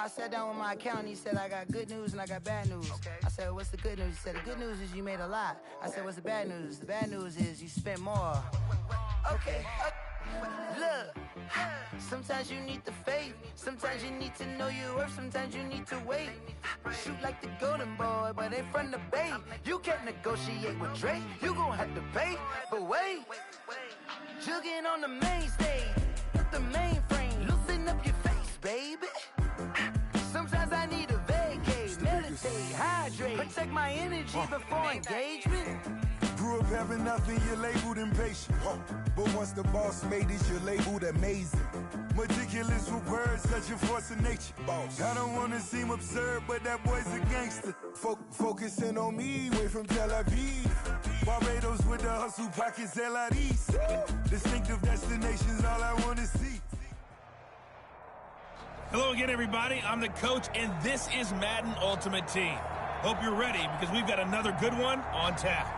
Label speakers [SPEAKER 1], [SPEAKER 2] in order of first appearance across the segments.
[SPEAKER 1] I sat down with my accountant. He said, I got good news and I got bad news. Okay. I said, what's the good news? He said, the good news is you made a lot. I said, what's the bad news? The bad news is you spent more. Okay. Look, sometimes you need the faith. Sometimes you need to know your worth. Sometimes you need to wait. Shoot like the golden boy, but they from the bay. You can't negotiate with Drake. You gon' have to pay. But wait, jugging on the main stage, the mainframe, loosen up your face, baby. Sometimes I need a vacate, meditate, hydrate, protect my energy before engagement.
[SPEAKER 2] Grew up having nothing, you're labeled impatient. But once the boss made it, you're labeled amazing. Meticulous with words, such a force of nature. Boss. I don't wanna seem absurd, but that boy's a gangster. Focusing on me, way from Tel Aviv. Barbados with the hustle pockets, LIDs. Distinctive destinations, all I wanna see.
[SPEAKER 3] Hello again, everybody. I'm the coach, and this is Madden Ultimate Team. Hope you're ready, because we've got another good one on tap.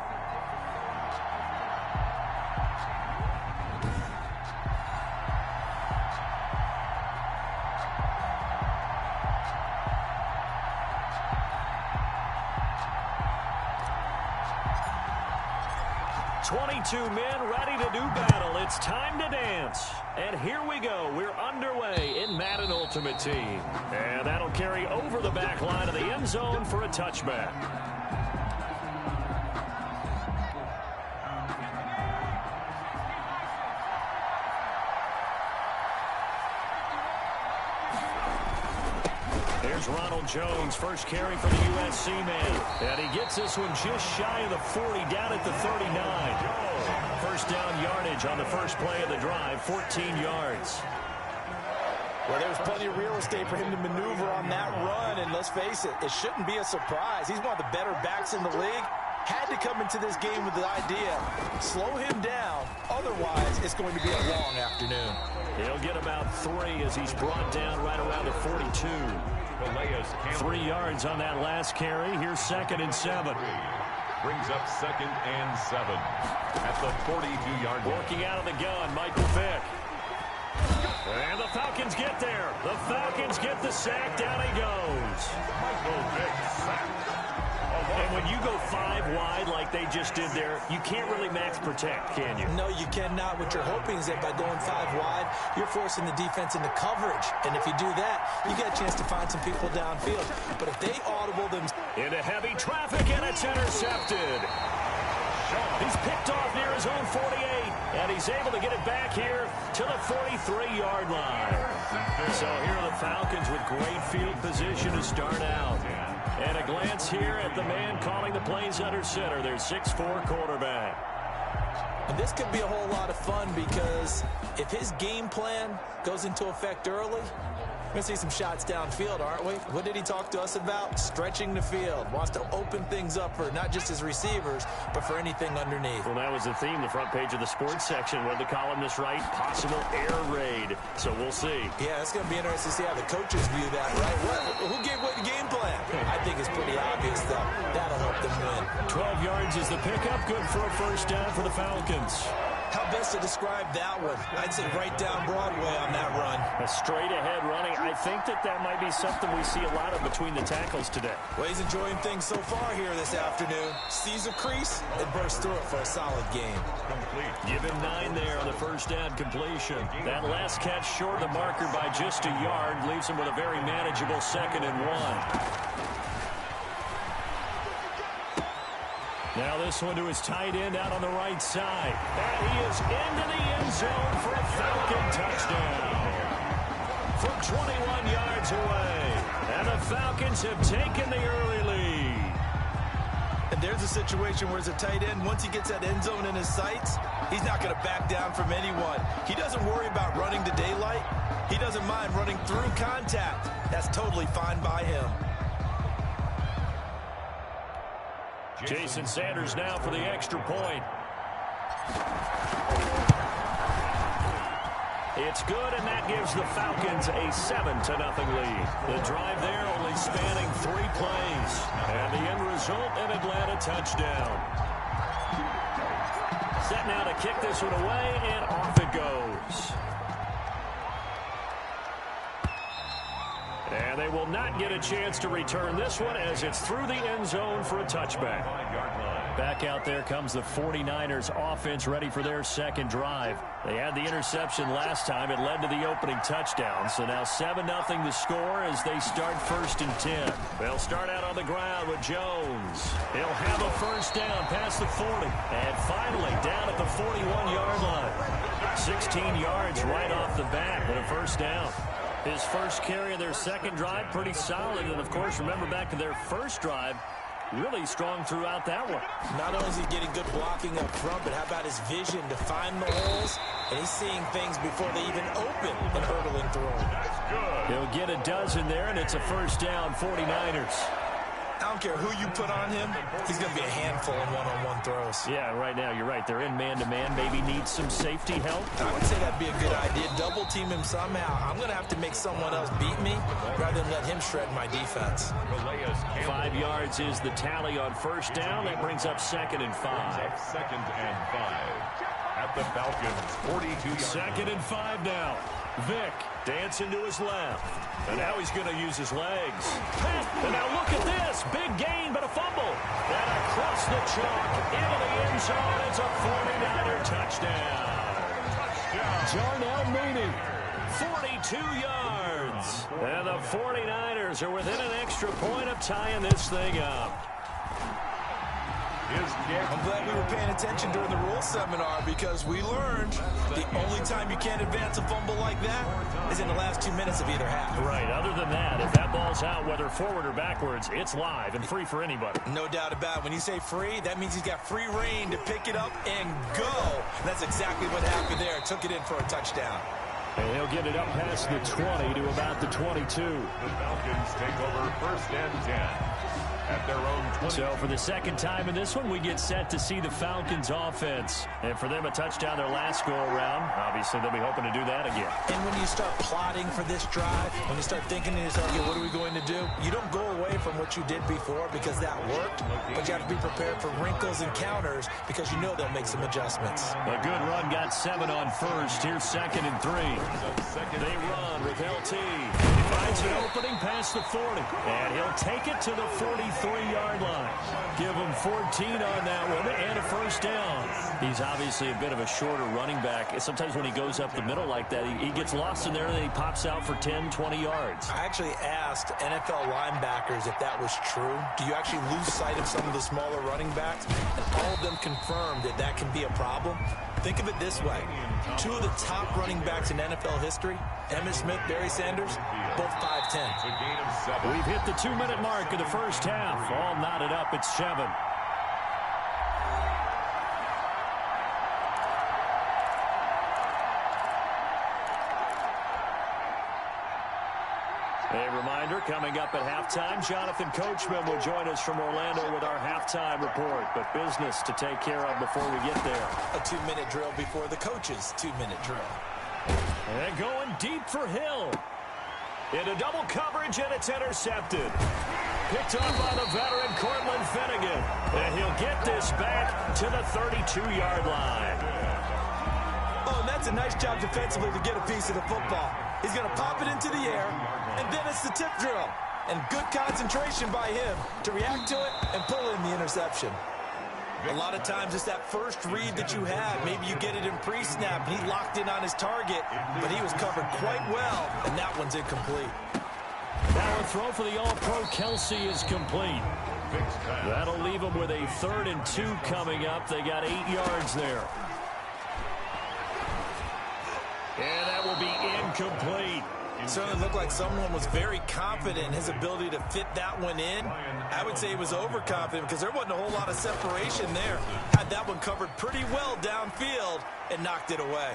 [SPEAKER 4] 22 men ready to do battle. It's time to dance. And here we go. We're underway in Madden Ultimate Team. And that'll carry over the back line of the end zone for a touchback. Here's Ronald Jones, first carry for the USC man. And he gets this one just shy of the 40, down at the 39. First down yardage on the first play of the drive, 14 yards.
[SPEAKER 5] Well, there's plenty of real estate for him to maneuver on that run, and let's face it, it shouldn't be a surprise. He's one of the better backs in the league. Had to come into this game with the idea, slow him down, otherwise it's going to be a long afternoon.
[SPEAKER 4] He'll get about 3 as he's brought down right around the 42. 3 yards on that last carry. Here's 2nd and 7.
[SPEAKER 6] Brings up 2nd and 7 at the 42-yard line.
[SPEAKER 4] Working out of the gun, Michael Vick. And the Falcons get there. The Falcons get the sack. Down he goes.
[SPEAKER 6] Michael Vick sacked.
[SPEAKER 4] And when you go 5 wide like they just did there, you can't really max protect, can you?
[SPEAKER 5] No, you cannot. What you're hoping is that by going 5 wide, you're forcing the defense into coverage. And if you do that, you get a chance to find some people downfield. But if they audible them...
[SPEAKER 4] Into heavy traffic, and it's intercepted. He's picked off near his own 48, and he's able to get it back here to the 43-yard line. So here are the Falcons with great field position to start out. And a glance here at the man calling the plays under center, their 6'4" quarterback.
[SPEAKER 5] And this could be a whole lot of fun because if his game plan goes into effect early, we're going to see some shots downfield, aren't we? What did he talk to us about? Stretching the field. Wants to open things up for not just his receivers, but for anything underneath.
[SPEAKER 4] Well, that was the theme, the front page of the sports section. What did the columnist write? Possible air raid. So we'll see.
[SPEAKER 5] Yeah, it's going to be interesting to see how the coaches view that, right? Who gave away the game plan? I think it's pretty obvious, though. That'll help them win.
[SPEAKER 4] 12 yards is the pickup. Good for a first down for the Falcons.
[SPEAKER 5] How best to describe that one? I'd say right down Broadway on that run.
[SPEAKER 4] A straight-ahead running. I think that might be something we see a lot of between the tackles today.
[SPEAKER 5] Well, he's enjoying things so far here this afternoon. Sees a crease and bursts through it for a solid game.
[SPEAKER 6] Complete.
[SPEAKER 4] Give him 9 there on the first down completion. That last catch short of the marker by just a yard leaves him with a very manageable 2nd and 1. Now this one to his tight end out on the right side. And he is into the end zone for a Falcon touchdown. From 21 yards away. And the Falcons have taken the early lead.
[SPEAKER 5] And there's a situation where as a tight end, once he gets that end zone in his sights, he's not going to back down from anyone. He doesn't worry about running to daylight. He doesn't mind running through contact. That's totally fine by him.
[SPEAKER 4] Jason Sanders now for the extra point. It's good, and that gives the Falcons a 7-0 lead. The drive there only spanning 3 plays. And the end result, an Atlanta touchdown. Set now to kick this one away, and off it goes. And they will not get a chance to return this one as it's through the end zone for a touchback. Back out there comes the 49ers offense ready for their second drive. They had the interception last time. It led to the opening touchdown. So now 7-0 the score as they start 1st and 10. They'll start out on the ground with Jones. He'll have a first down past the 40. And finally down at the 41-yard line. 16 yards right off the bat with a first down. His first carry of their second drive, pretty solid. And, of course, remember back to their first drive, really strong throughout that one.
[SPEAKER 5] Not only is he getting good blocking up front, but how about his vision to find the holes? And he's seeing things before they even open and hurdling through them.
[SPEAKER 4] He'll get a dozen there, and it's a first down, 49ers.
[SPEAKER 5] I don't care who you put on him, he's going to be a handful in one-on-one throws.
[SPEAKER 4] Yeah, right now, you're right. They're in man-to-man. Maybe need some safety help.
[SPEAKER 5] I would say that'd be a good idea. Double team him somehow. I'm going to have to make someone else beat me rather than let him shred my defense.
[SPEAKER 4] 5 yards is the tally on first down. That brings up 2nd and 5.
[SPEAKER 6] 2nd and 5 at the Falcons' 42-yard.
[SPEAKER 4] 2nd and 5 now. Vick dancing to his left. And now he's going to use his legs. And now look at this. Big gain, but a fumble. And across the chalk into the end zone. It's a 49er touchdown. Jarnell Mooney, 42 yards. And the 49ers are within an extra point of tying this thing up.
[SPEAKER 5] I'm glad we were paying attention during the rules seminar because we learned the only time you can't advance a fumble like that is in the last 2 minutes of either half.
[SPEAKER 4] Right. Other than that, if that ball's out, whether forward or backwards, it's live and free for anybody.
[SPEAKER 5] No doubt about it. When you say free, that means he's got free reign to pick it up and go. And that's exactly what happened there. Took it in for a touchdown.
[SPEAKER 4] And he'll get it up past the 20 to about the 22.
[SPEAKER 6] The Falcons take over 1st and 10. At their own 20.
[SPEAKER 4] So for the second time in this one, we get set to see the Falcons offense. And for them, a touchdown their last go-around. Obviously, they'll be hoping to do that again.
[SPEAKER 5] And when you start plotting for this drive, when you start thinking to yourself, okay, what are we going to do? You don't go away from what you did before because that worked, but you have to be prepared for wrinkles and counters because you know they'll make some adjustments.
[SPEAKER 4] A good run got 7 on first. Here's 2nd and 3. They run with LT. He finds an opening past the 40. And he'll take it to the 43-yard line. Give him 14 on that one and a first down. He's obviously a bit of a shorter running back. Sometimes when he goes up the middle like that, he gets lost in there and then he pops out for 10, 20 yards.
[SPEAKER 5] I actually asked NFL linebackers if that was true. Do you actually lose sight of some of the smaller running backs? And all of them confirmed that that can be a problem. Think of it this way. 2 of the top running backs in NFL history, Emmitt Smith, Barry Sanders, both 5'10".
[SPEAKER 4] We've hit the 2-minute mark of the first half. All knotted up at 7. A reminder, coming up at halftime, Jonathan Coachman will join us from Orlando with our halftime report. But business to take care of before we get there.
[SPEAKER 5] A 2-minute drill before the coach's 2-minute drill.
[SPEAKER 4] And going deep for Hill. Into double coverage, and it's intercepted. Picked up by the veteran Cortland Finnegan. And he'll get this back to the 32-yard line.
[SPEAKER 5] Oh, and that's a nice job defensively to get a piece of the football. He's going to pop it into the air, and then it's the tip drill. And good concentration by him to react to it and pull in the interception. A lot of times it's that first read that you have. Maybe you get it in pre-snap. He locked in on his target, but he was covered quite well, and that one's incomplete.
[SPEAKER 4] Now a throw for the All-Pro Kelsey is complete. That'll leave them with a 3rd and 2 coming up. They got 8 yards there. And that will be incomplete.
[SPEAKER 5] It certainly looked like someone was very confident in his ability to fit that one in. I would say he was overconfident because there wasn't a whole lot of separation there. Had that one covered pretty well downfield and knocked it away.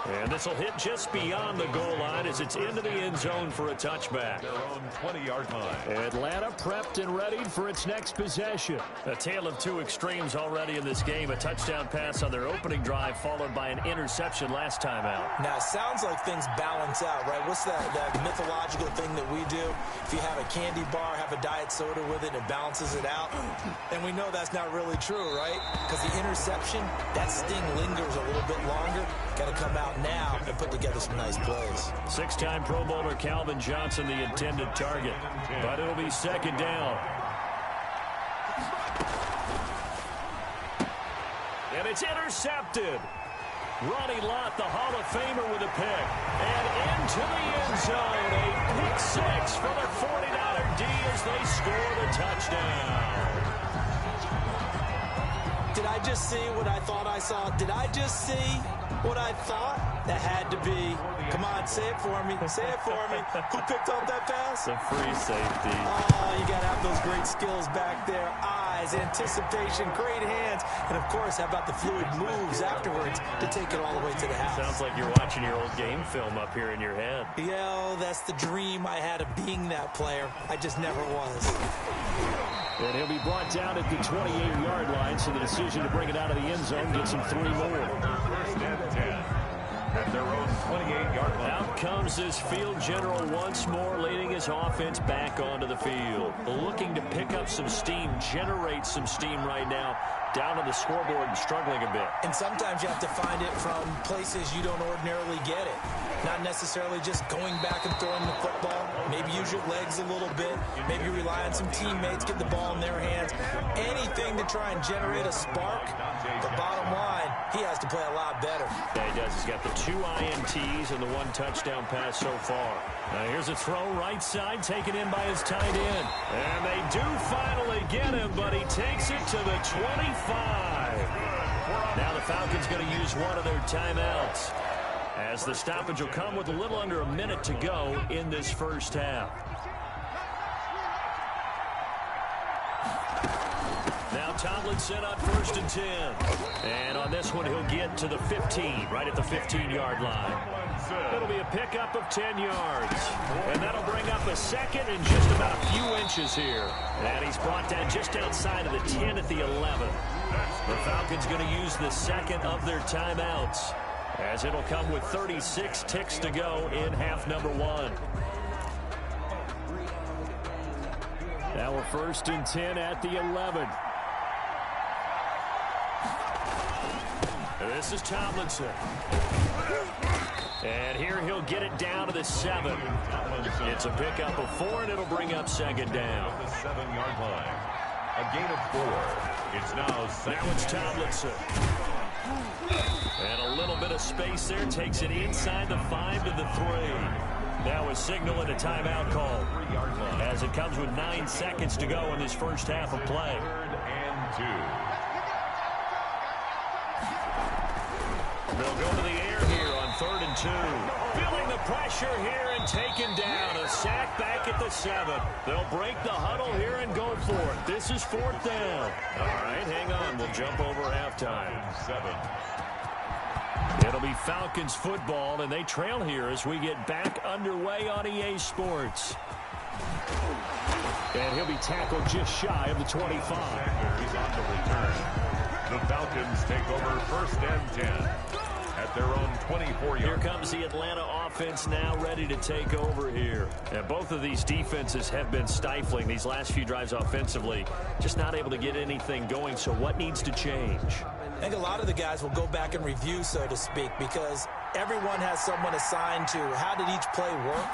[SPEAKER 4] And this will hit just beyond the goal line as it's into the end zone for a touchback.
[SPEAKER 6] Their own 20-yard line.
[SPEAKER 4] Atlanta prepped and readied for its next possession. A tale of 2 extremes already in this game. A touchdown pass on their opening drive followed by an interception last time out.
[SPEAKER 5] Now, it sounds like things balance out, right? What's that mythological thing that we do? If you have a candy bar, have a diet soda with it, it balances it out. And we know that's not really true, right? Because the interception, that sting lingers a little bit longer. Got to come out out now and put together some nice plays.
[SPEAKER 4] Six-time Pro Bowler Calvin Johnson, the intended target. But it'll be second down. And it's intercepted. Ronnie Lott, the Hall of Famer, with a pick. And into the end zone. A pick six for the 49er D as they score the touchdown.
[SPEAKER 5] Did I just see what I thought I saw? Did I just see what I thought? That had to be. Come on, say it for me. Say it for me. Who picked up that pass?
[SPEAKER 4] The free safety.
[SPEAKER 5] Oh, you got to have those great skills back there. Eyes, anticipation, great hands. And, of course, how about the fluid moves afterwards to take it all the way to the house?
[SPEAKER 4] Sounds like you're watching your old game film up here in your head.
[SPEAKER 5] Yeah, that's the dream I had of being that player. I just never was.
[SPEAKER 4] And he'll be brought down at the 28-yard line, so the decision to bring it out of the end zone gets him 3 more.
[SPEAKER 6] First and 10 at their own 28-yard line.
[SPEAKER 4] Out comes this field general once more, leading his offense back onto the field. Looking to pick up some steam, generate some steam right now. Down on the scoreboard and struggling a bit.
[SPEAKER 5] And sometimes you have to find it from places you don't ordinarily get it. Not necessarily just going back and throwing the football. Maybe use your legs a little bit. Maybe rely on some teammates, get the ball in their hands. Anything to try and generate a spark. The bottom line, he has to play a lot better.
[SPEAKER 4] Yeah, he does. He's got the 2 INTs and the 1 touchdown pass so far. Now here's a throw right side, taken in by his tight end. And they do finally get him, but he takes it to the 25. Now the Falcons going to use one of their timeouts, as the stoppage will come with a little under a minute to go in this first half. Now Tomlinson on 1st and 10. And on this one, he'll get to the 15, right at the 15-yard line. It'll be a pickup of 10 yards. And that'll bring up a second and just about a few inches here. And he's brought down just outside of the 10 at the 11. The Falcons going to use the second of their timeouts, as it'll come with 36 ticks to go in half number 1. Now we're 1st and 10 at the 11. This is Tomlinson. And here he'll get it down to the 7. It's a pickup of 4, and it'll bring up second down.
[SPEAKER 6] The 7-yard line. A gain of 4. It's now second.
[SPEAKER 4] Now it's Tomlinson. And a little bit of space there. Takes it inside the 5 to the 3. Now a signal and a timeout call, as it comes with 9 seconds to go in this first half of play.
[SPEAKER 6] 3rd and 2.
[SPEAKER 4] They'll go to the air here on 3rd and 2. Feeling the pressure here and taken down. A sack back at the 7. They'll break the huddle here and go for it. This is 4th down. All right, hang on. We'll jump over halftime.
[SPEAKER 6] 7.
[SPEAKER 4] It'll be Falcons football, and they trail here as we get back underway on EA Sports. And he'll be tackled just shy of the 25.
[SPEAKER 6] He's on the return. The Falcons take over 1st and 10 at their own 24-yard.
[SPEAKER 4] Here comes the Atlanta offense now ready to take over here. And both of these defenses have been stifling these last few drives offensively. Just not able to get anything going, so what needs to change?
[SPEAKER 5] I think a lot of the guys will go back and review, so to speak, because everyone has someone assigned to how did each play work.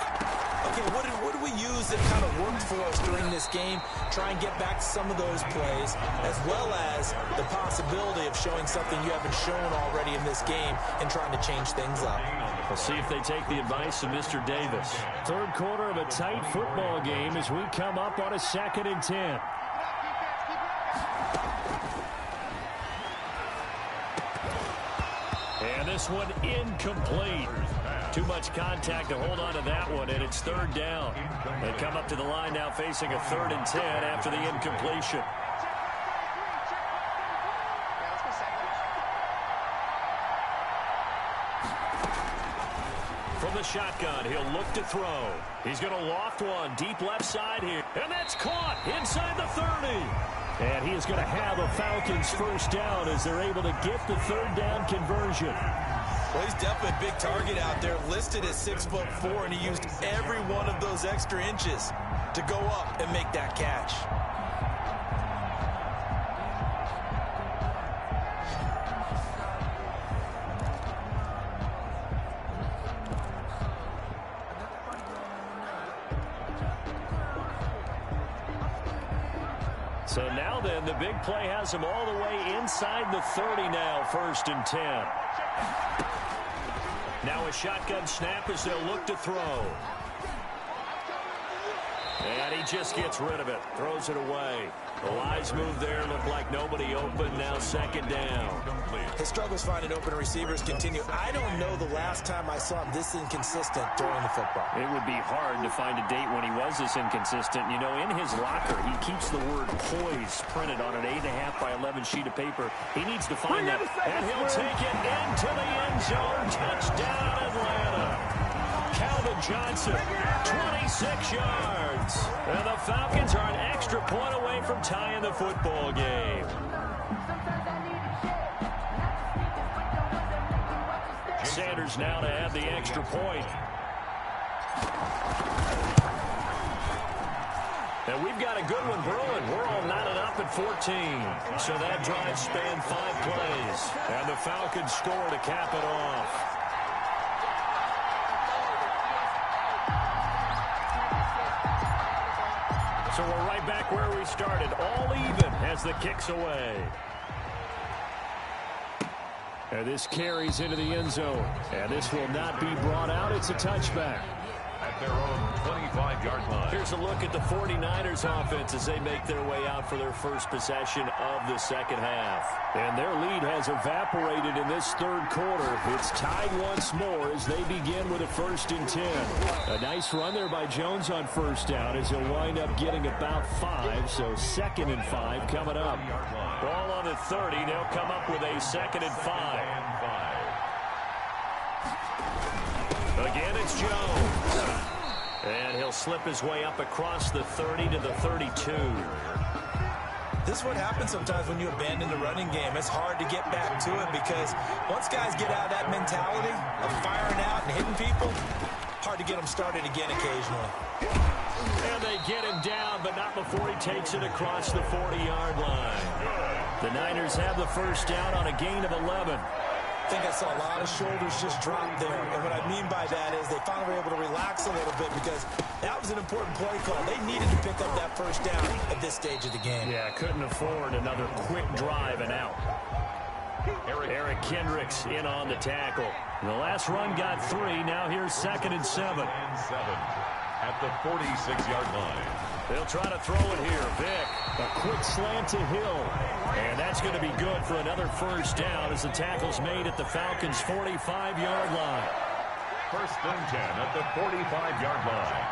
[SPEAKER 5] Okay, what did we use that kind of worked for us during this game? Try and get back to some of those plays, as well as the possibility of showing something you haven't shown already in this game and trying to change things up.
[SPEAKER 4] We'll see if they take the advice of Mr. Davis. 3rd quarter of a tight football game as we come up on a 2nd and 10. And this one incomplete. Too much contact to hold on to that one, and it's 3rd down. They come up to the line now facing a 3rd and 10 after the incompletion. From the shotgun, he'll look to throw. He's going to loft one deep left side here. And that's caught inside the 30. And he is going to have a Falcons first down as they're able to get the 3rd down conversion.
[SPEAKER 5] Well, he's definitely a big target out there, listed as 6'4", and he used every one of those extra inches to go up and make that catch.
[SPEAKER 4] So now then, the big play has him all the way inside the 30 now, 1st and 10. Now a shotgun snap as they'll look to throw. And he just gets rid of it, throws it away. The wise move there, looked like nobody open, now 2nd down.
[SPEAKER 5] His struggles finding open receivers continue. I don't know the last time I saw him this inconsistent throwing the football.
[SPEAKER 4] It would be hard to find a date when he was this inconsistent. You know, in his locker, he keeps the word poise printed on an 8.5 by 11 sheet of paper. He needs to find that, and he'll take it into the end zone. Touchdown, Atlanta. Calvin Johnson, 26 yards. And the Falcons are an extra point away from tying the football game. Sanders now to have the extra point. And we've got a good one brewing. We're all knotted up at 14. So that drive spanned 5 plays. And the Falcons score to cap it off. So we're right back where we started, all even as the kick's away. And this carries into the end zone. And this will not be brought out. It's a touchback.
[SPEAKER 6] At their own 25-yard line.
[SPEAKER 4] Here's a look at the 49ers offense as they make their way out for their first possession of the second half. And their lead has evaporated in this 3rd quarter. It's tied once more as they begin with a 1st and 10. A nice run there by Jones on 1st down as he'll wind up getting about 5. So 2nd and 5 coming up. Ball on the 30. They'll come up with a 2nd and 5. Again, it's Jones. And he'll slip his way up across the 30 to the 32.
[SPEAKER 5] This is what happens sometimes when you abandon the running game. It's hard to get back to it because once guys get out of that mentality of firing out and hitting people, hard to get them started again occasionally.
[SPEAKER 4] And they get him down, but not before he takes it across the 40-yard line. The Niners have the 1st down on a gain of 11.
[SPEAKER 5] I think I saw a lot of shoulders just drop there. And what I mean by that is they finally were able to relax a little bit because that was an important play call. They needed to pick up that 1st down at this stage of the game.
[SPEAKER 4] Yeah, couldn't afford another quick drive and out. Eric Kendricks in on the tackle. The last run got 3. Now here's 2nd and 7.
[SPEAKER 6] At the 46-yard line.
[SPEAKER 4] They'll try to throw it here. Vick, a quick slant to Hill. And that's going to be good for another 1st down as the tackle's made at the Falcons' 45-yard line.
[SPEAKER 6] 1st and 10 at the 45-yard line.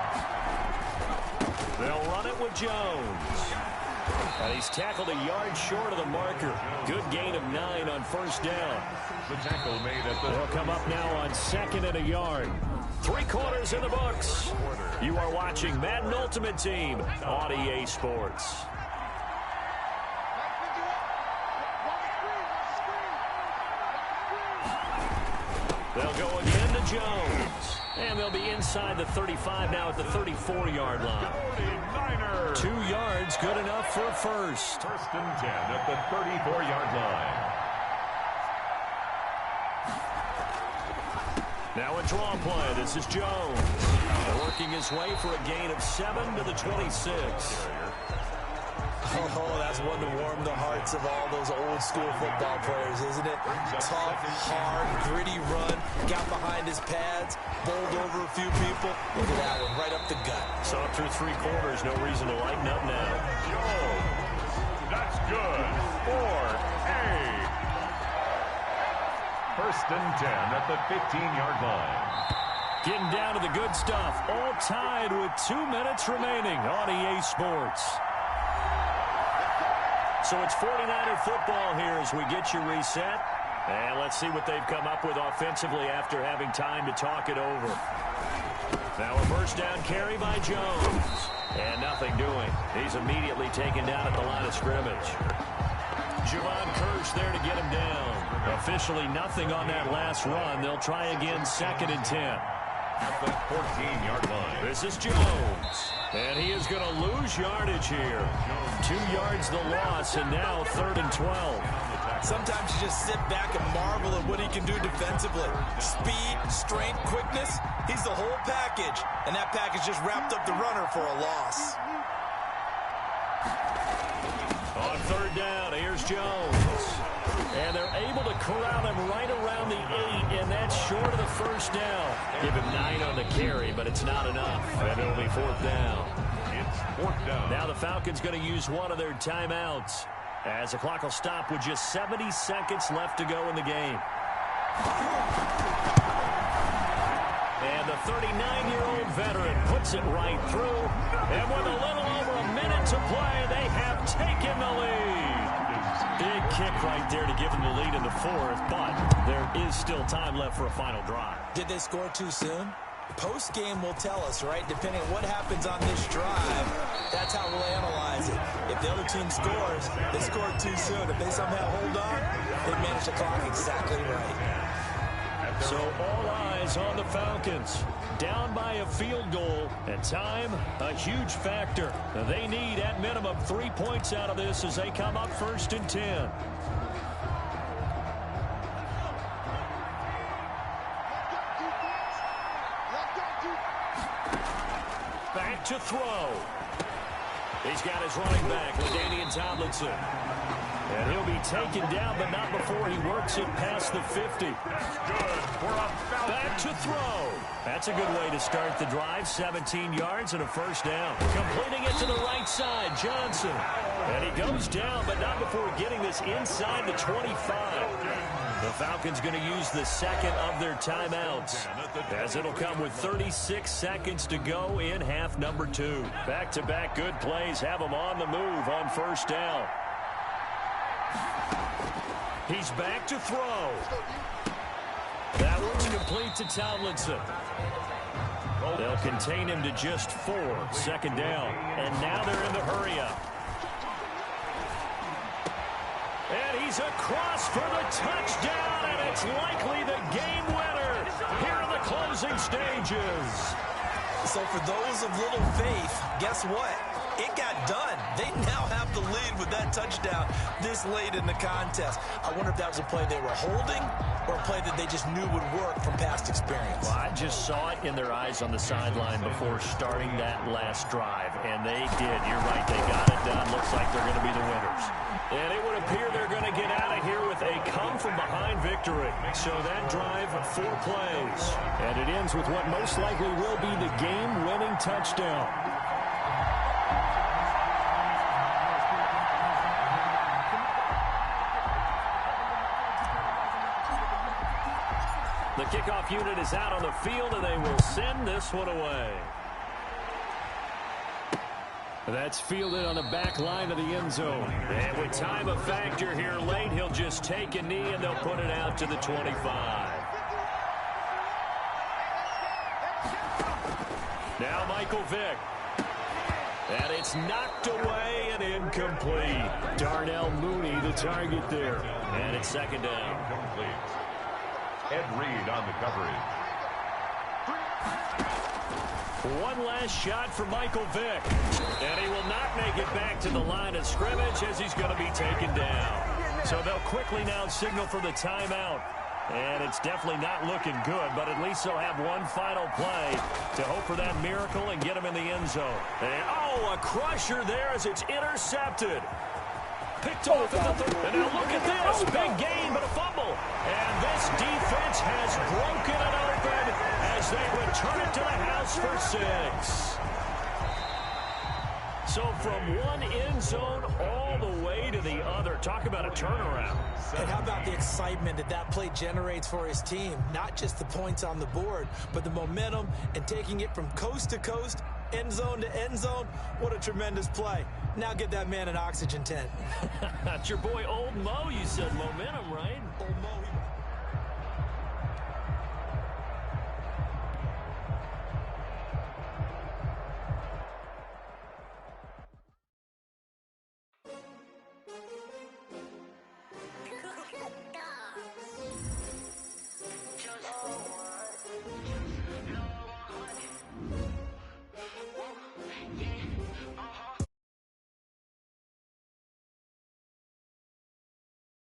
[SPEAKER 4] They'll run it with Jones. And he's tackled a yard short of the marker. Good gain of 9 on 1st down.
[SPEAKER 6] The tackle made at the...
[SPEAKER 4] They'll come up now on 2nd and a yard. 3 quarters in the books. You are watching Madden Ultimate Team on EA Sports. They'll go again to Jones. And they'll be inside the 35 now at the 34-yard line. 2 yards, good enough for a 1st.
[SPEAKER 6] 1st and 10 at the 34-yard line.
[SPEAKER 4] Now a draw play. This is Jones. Working his way for a gain of 7 to the 26.
[SPEAKER 5] Oh, that's one to warm the hearts of all those old school football players, isn't it? Tough, hard, gritty run. Got behind his pads, bowled over a few people. Look at that one, right up the gut.
[SPEAKER 4] Saw it through 3 quarters. No reason to lighten up now.
[SPEAKER 6] Jones. That's good. For a 1st and 10 at the 15-yard line.
[SPEAKER 4] Getting down to the good stuff. All tied with 2 minutes remaining on EA Sports. So it's 49er football here as we get you reset. And let's see what they've come up with offensively after having time to talk it over. Now a 1st down carry by Jones. And nothing doing. He's immediately taken down at the line of scrimmage. Javon Curse there to get him down. Officially nothing on that last run. They'll try again 2nd and 10.
[SPEAKER 6] At the 14-yard line.
[SPEAKER 4] This is Jones. And he is going to lose yardage here. 2 yards the loss, and now 3rd and 12.
[SPEAKER 5] Sometimes you just sit back and marvel at what he can do defensively. Speed, strength, quickness. He's the whole package. And that package just wrapped up the runner for a loss.
[SPEAKER 4] on third down, here's Jones. And they're able to corral him right around the 8, and that's short of the first down. Give him 9 on the carry, but it's not enough. And it'll be fourth down.
[SPEAKER 6] It's fourth down.
[SPEAKER 4] Now the Falcons going to use one of their timeouts, as the clock will stop with just 70 seconds left to go in the game. And the 39-year-old veteran puts it right through. And with a little over a minute to play, they have taken the lead. Big kick right there to give them the lead in the fourth, but there is still time left for a final drive.
[SPEAKER 5] Did they score too soon? Post-game will tell us, right? Depending on what happens on this drive, that's how we'll analyze it. If the other team scores, they scored too soon. If they somehow hold on, they manage the clock exactly right.
[SPEAKER 4] So all eyes on the Falcons. Down by a field goal, and time, a huge factor. They need, at minimum, 3 points out of this as they come up 1st and 10. Back to throw. He's got his running back, LaDainian Tomlinson. And he'll be taken down, but not before he works it past the 50. Back to throw. That's a good way to start the drive. 17 yards and a first down. Completing it to the right side, Johnson. And he goes down, but not before getting this inside the 25. The Falcons going to use the second of their timeouts, as it'll come with 36 seconds to go in half number 2. Back-to-back good plays have them on the move on first down. He's back to throw. That one's complete to Tomlinson. They'll contain him to just 4. Second down. And now they're in the hurry-up. And he's across for the touchdown, and it's likely the game winner here in the closing stages.
[SPEAKER 5] So for those of little faith, guess what? It got done. They now have the lead with that touchdown this late in the contest. I wonder if that was a play they were holding or a play that they just knew would work from past experience.
[SPEAKER 4] Well, I just saw it in their eyes on the sideline before starting that last drive, and they did. You're right. They got it done. Looks like they're going to be the winners. And it would appear they're going to get out of here with a come-from-behind victory. So that drive, 4 plays. And it ends with what most likely will be the game-winning touchdown. The kickoff unit is out on the field, and they will send this one away. That's fielded on the back line of the end zone. And with time a factor here late, he'll just take a knee, and they'll put it out to the 25. Now Michael Vick. And it's knocked away and incomplete. Darnell Mooney, the target there. And it's second down.
[SPEAKER 6] Complete. Ed Reed on the coverage.
[SPEAKER 4] One last shot for Michael Vick. And he will not make it back to the line of scrimmage as he's going to be taken down. So they'll quickly now signal for the timeout. And it's definitely not looking good, but at least they'll have one final play to hope for that miracle and get him in the end zone. And, a crusher there as it's intercepted. Picked off at the third. And now look at this. Big gain, but a fumble. And this defense has broken it open as they return it to the house for 6. So from one end zone all the way to the other. Talk about a turnaround.
[SPEAKER 5] And how about the excitement that play generates for his team? Not just the points on the board, but the momentum and taking it from coast to coast, end zone to end zone. What a tremendous play. Now get that man an oxygen tent.
[SPEAKER 4] That's your boy Old Mo. You said momentum, right?
[SPEAKER 5] Old Mo.